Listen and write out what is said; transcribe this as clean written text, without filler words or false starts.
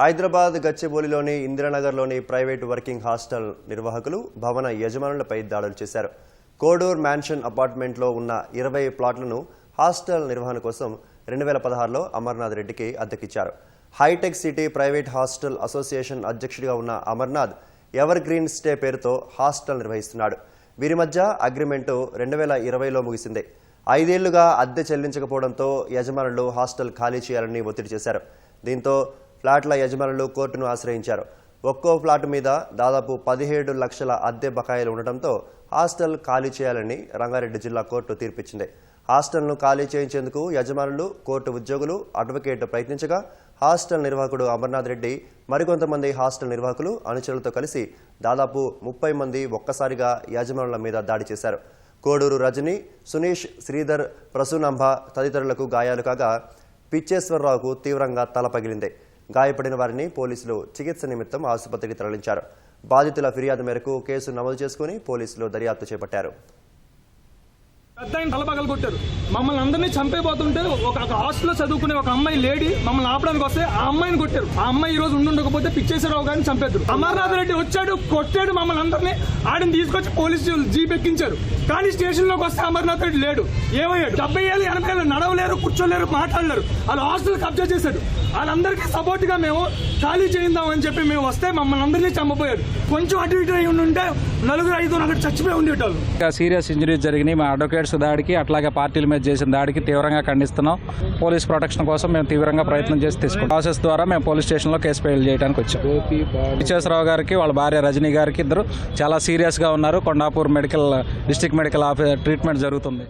Hyderabad గచ్చిబౌలిలోని ఇందిరానగర్లోని private working hostel నిర్వాహకులు భవన యజమానులపై దాడులు చేశారు. కోడూర్ మ్యాన్షన్ అపార్ట్మెంట్లో ఉన్న 20 ప్లాట్లను హాస్టల్ నిర్వహణ కోసం 2016లో అమర్నాథ్ రెడ్డికి అద్దెకిచ్చారు. హైటెక్ సిటీ ప్రైవేట్ హాస్టల్ అసోసియేషన్ అధ్యక్షుడిగా ఉన్న అమర్నాథ్ ఎవర్ గ్రీన్ స్టే పేరుతో హాస్టల్ నిర్వహిస్తున్నాడు. వీరి మధ్య అగ్రిమెంటు 2020లో ముగిసింది. 5 ఏళ్లుగా అద్దె చెల్లించకపోవడంతో యజమానులు హాస్టల్ ఖాళీ చేయాలని ఒత్తిడి చేశారు. దీంతో ఫ్లాట్ల యజమానులు కోర్టును ఆశ్రయించారు. ఒక్కో ఫ్లాట్ మీద దాదాపు 17 లక్షల అద్దె బకాయిలు ఉండటంతో హాస్టల్ ఖాళీ చేయాలని రంగారెడ్డి జిల్లా కోర్టు తీర్పిచ్చింది. హాస్టల్ను ఖాళీ చేయించేందుకు యజమానులు, కోర్టు ఉద్యోగులు, అడ్వకేట్ ప్రయత్నించగా హాస్టల్ నిర్వాహకుడు అమర్నాథ్ రెడ్డి మరికొంతమంది హాస్టల్ నిర్వాహకులు అనుచరులతో కలిసి దాదాపు 30 మంది ఒక్కసారిగా యజమానుల మీద దాడి చేశారు. కోడూరు రజని, సునీష్, శ్రీధర్, ప్రసూనంభ తదితరులకు గాయాలు కాగా పిచ్చేశ్వరరావుకు తీవ్రంగా తల పగిలింది. గాయపడిన వారిని పోలీసులు చికిత్స నిమిత్తం ఆసుపత్రికి తరలించారు. బాధితుల ఫిర్యాదు మేరకు కేసు నమోదు చేసుకుని పోలీసులు దర్యాప్తు చేపట్టారు. తలపగలు కొట్టారు. మమ్మల్ని అందరినీ చంపేపోతుంటే ఒక హాస్టల్లో చదువుకునే ఒక అమ్మాయి లేడీ మమ్మల్ని ఆపడానికి వస్తే ఆ అమ్మాయిని కొట్టారు. ఆ అమ్మాయి ఈ రోజు ఉండకపోతే పిచ్చేశ్వరరావు గారిని చంపేద్దరు. అమర్నాథ్ రెడ్డి వచ్చాడు, కొట్టాడు మమ్మల్ని అందరినీ. ఆడిని తీసుకొచ్చి పోలీసు జీప్ ఎక్కించారు. కానీ స్టేషన్ లోకి వస్తే అమర్నాథ్ రెడ్డి లేడు. ఏమయ్యాడు? 70 ఏళ్ళు 80 ఏళ్ళు నడవలేరు, కూర్చోలేరు, మాట్లాడలేరు. వాళ్ళు హాస్టల్ కబ్జా చేశాడు. వాళ్ళందరికీ సపోర్ట్ గా మేము ఖాళీ చేయిందామని చెప్పి మేము వస్తే మమ్మల్ని అందరినీ చంపబోయారు. కొంచెం అటు ఇటు అయి ఉంటే 4-5 అక్కడ చచ్చిపోయి ఉండేటోళ్ళు. సీరియస్ ఇంజరీస్ జరిగినాయి. మా అడ్వకేట్స్ దాడికి అట్లాగే పార్టీల మీద చేసిన దాడికి తీవ్రంగా ఖండిస్తున్నాం. పోలీస్ ప్రొటెక్షన్ కోసం మేము తీవ్రంగా ప్రయత్నం చేసి తీసుకుంటాం. ప్రాసెస్ ద్వారా మేము పోలీస్ స్టేషన్లో కేసు ఫైల్ చేయడానికి వచ్చాం. పిచ్చేశ్వరరావు గారికి వాళ్ళ భార్య రజనీ గారికి ఇద్దరు చాలా సీరియస్గా ఉన్నారు. Kondapur district medical office treatment జరుగుతుంది.